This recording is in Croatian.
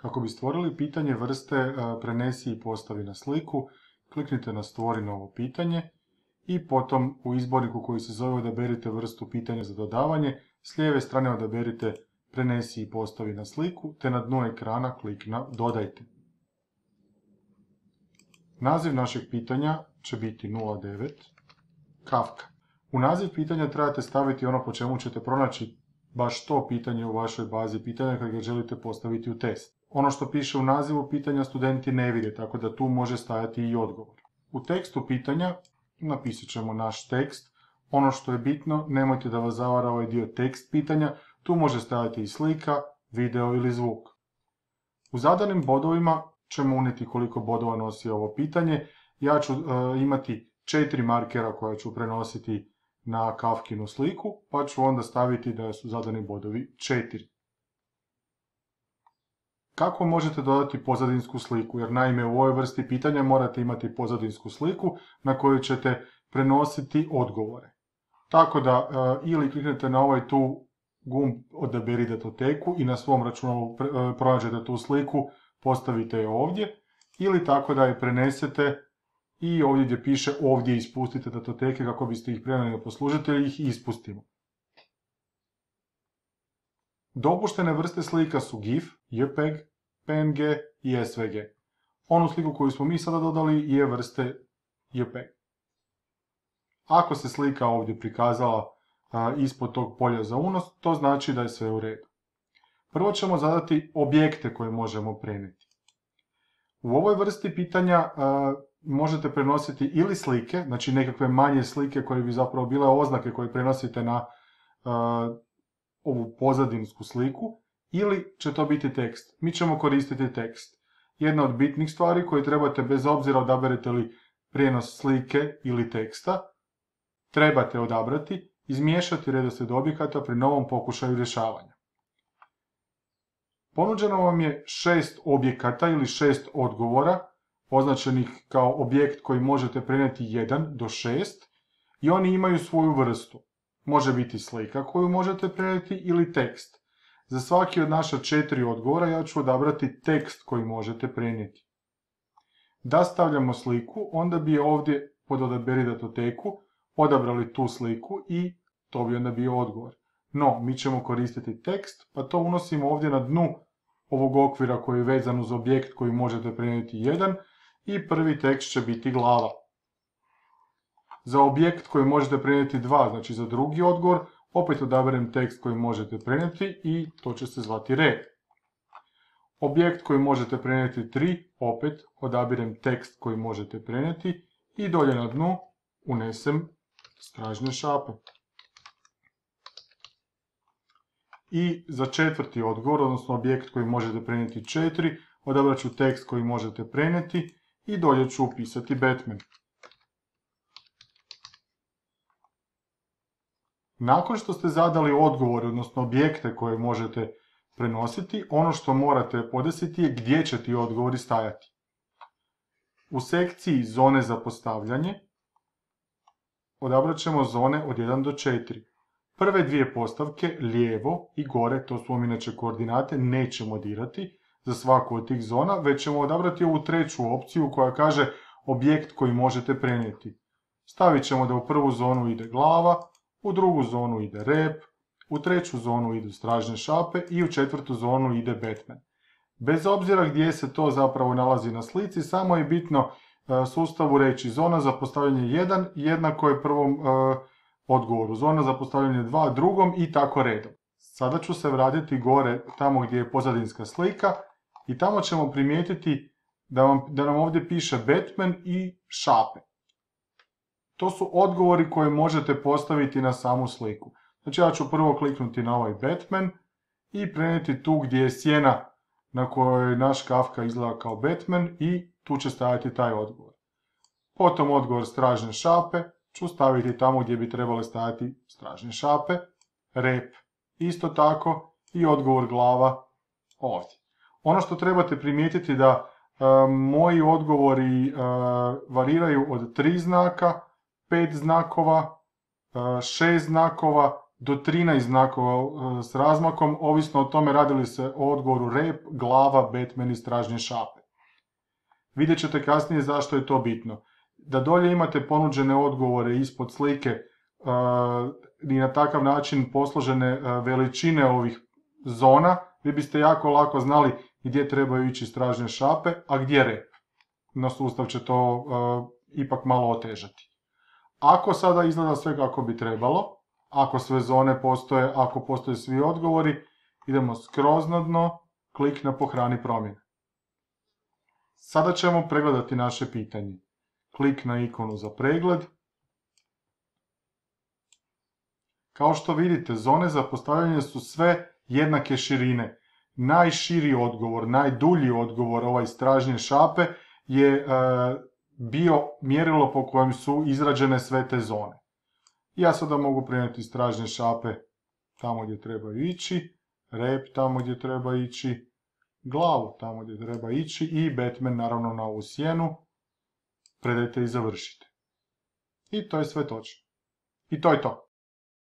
Kako bi stvorili pitanje vrste prenesi i postavi na sliku, kliknite na stvori novo pitanje i potom u izborniku koji se zove odaberite vrstu pitanja za dodavanje, s lijeve strane odaberite prenesi i postavi na sliku, te na dnu ekrana klik na dodajte. Naziv našeg pitanja će biti 09 Kafka. U naziv pitanja trebate staviti ono po čemu ćete pronaći baš to pitanje u vašoj bazi pitanja kad ga želite postaviti u test. Ono što piše u nazivu pitanja studenti ne vide, tako da tu može stajati i odgovor. U tekstu pitanja napisat ćemo naš tekst. Ono što je bitno, nemojte da vas zavara ovaj dio tekst pitanja, tu može stajati i slika, video ili zvuk. U zadanim bodovima ćemo unijeti koliko bodova nosi ovo pitanje. Ja ću imati 4 markera koja ću prenositi na Kafkinu sliku, pa ću onda staviti da su zadani bodovi 4. Kako možete dodati pozadinsku sliku? Jer naime u ovoj vrsti pitanja morate imati pozadinsku sliku na koju ćete prenositi odgovore. Tako da ili kliknete na ovaj tu gumb odaberi datoteku i na svom računalu pronađete tu sliku, postavite je ovdje, ili tako da je prenesete i ovdje gdje piše ovdje ispustite datoteke kako biste ih prenijeli na poslužitelji, ih ispustimo. Dopuštene vrste slika su GIF, JPEG, PNG i SVG. Onu sliku koju smo mi sada dodali je vrste JPEG. Ako se slika ovdje prikazala ispod tog polja za unos, to znači da je sve u redu. Prvo ćemo zadati objekte koje možemo prenijeti. U ovoj vrsti pitanja možete prenositi ili slike, znači nekakve manje slike koje bi zapravo bile oznake koje prenosite na ovu pozadinsku sliku, ili će to biti tekst. Mi ćemo koristiti tekst. Jedna od bitnih stvari koje trebate, bez obzira odaberete li prijenos slike ili teksta, trebate odabrati, izmiješati redoslijed objekata pri novom pokušaju rješavanja. Ponuđeno vam je 6 objekata ili 6 odgovora, označenih kao objekt koji možete prenijeti 1 do 6, i oni imaju svoju vrstu. Može biti slika koju možete prenijeti ili tekst. Za svaki od naša 4 odgovora ja ću odabrati tekst koji možete prenijeti. Da stavljamo sliku, onda bi ovdje pod odaberi datoteku odabrali tu sliku i to bi onda bio odgovor. No, mi ćemo koristiti tekst, pa to unosimo ovdje na dnu ovog okvira koji je vezan uz objekt koji možete prenijeti 1 i prvi tekst će biti glava. Za objekt koji možete prenijeti 2, znači za drugi odgovor, opet odaberem tekst koji možete prenijeti i to će se zvati red. Objekt koji možete prenijeti 3, opet odabirem tekst koji možete prenijeti i dolje na dnu unesem stražnje šape. I za četvrti odgovor, odnosno objekt koji možete prenijeti 4, odabrat ću tekst koji možete prenijeti i dolje ću upisati Batman. Nakon što ste zadali odgovore, odnosno objekte koje možete prenositi, ono što morate podesiti je gdje će ti odgovori stajati. U sekciji zone za postavljanje odabrat ćemo zone od 1 do 4. Prve dvije postavke, lijevo i gore, to su vam inače koordinate, nećemo dirati za svaku od tih zona, već ćemo odabrati ovu treću opciju koja kaže objekt koji možete prenijeti. Stavit ćemo da u prvu zonu ide glava, u drugu zonu ide rep, u treću zonu idu stražnje šape i u četvrtu zonu ide Batman. Bez obzira gdje se to zapravo nalazi na slici, samo je bitno sustavu reći zona za postavljanje 1 jednako je prvom odgovoru, zona za postavljanje 2 drugom i tako redom. Sada ću se vratiti gore tamo gdje je pozadinska slika i tamo ćemo primijetiti da nam ovdje piše Batman i šape. To su odgovori koje možete postaviti na samu sliku. Znači ja ću prvo kliknuti na ovaj Batman i prenijeti tu gdje je sjena na kojoj naš Kafka izgleda kao Batman i tu će staviti taj odgovor. Potom odgovor stražnje šape ću staviti tamo gdje bi trebale stajati stražnje šape, rep isto tako i odgovor glava ovdje. Ono što trebate primijetiti da moji odgovori variraju od 3 znaka, 5 znakova, 6 znakova do 13 znakova s razmakom, ovisno o tome radi li se o odgovoru rep, glava, Batman i stražnje šape. Vidjet ćete kasnije zašto je to bitno. Da dolje imate ponuđene odgovore ispod slike i na takav način posložene veličine ovih zona, vi biste jako lako znali gdje trebaju ići stražnje šape, a gdje rep. No sustav će to ipak malo otežati. Ako sada izgleda sve kako bi trebalo, ako sve zone postoje, ako postoje svi odgovori, idemo skroz na dno, klik na pohrani promjene. Sada ćemo pregledati naše pitanje. Klik na ikonu za pregled. Kao što vidite, zone za postavljanje su sve jednake širine. Najširi odgovor, najdulji odgovor, ovaj stražnje šape, je bio mjerilo po kojem su izrađene sve te zone. Ja sada mogu prenijeti stražnje šape tamo gdje treba ići, rep tamo gdje treba ići, glavu tamo gdje treba ići i Batman naravno na ovu sjenu. Predajte i završite. I to je sve točno. I to je to.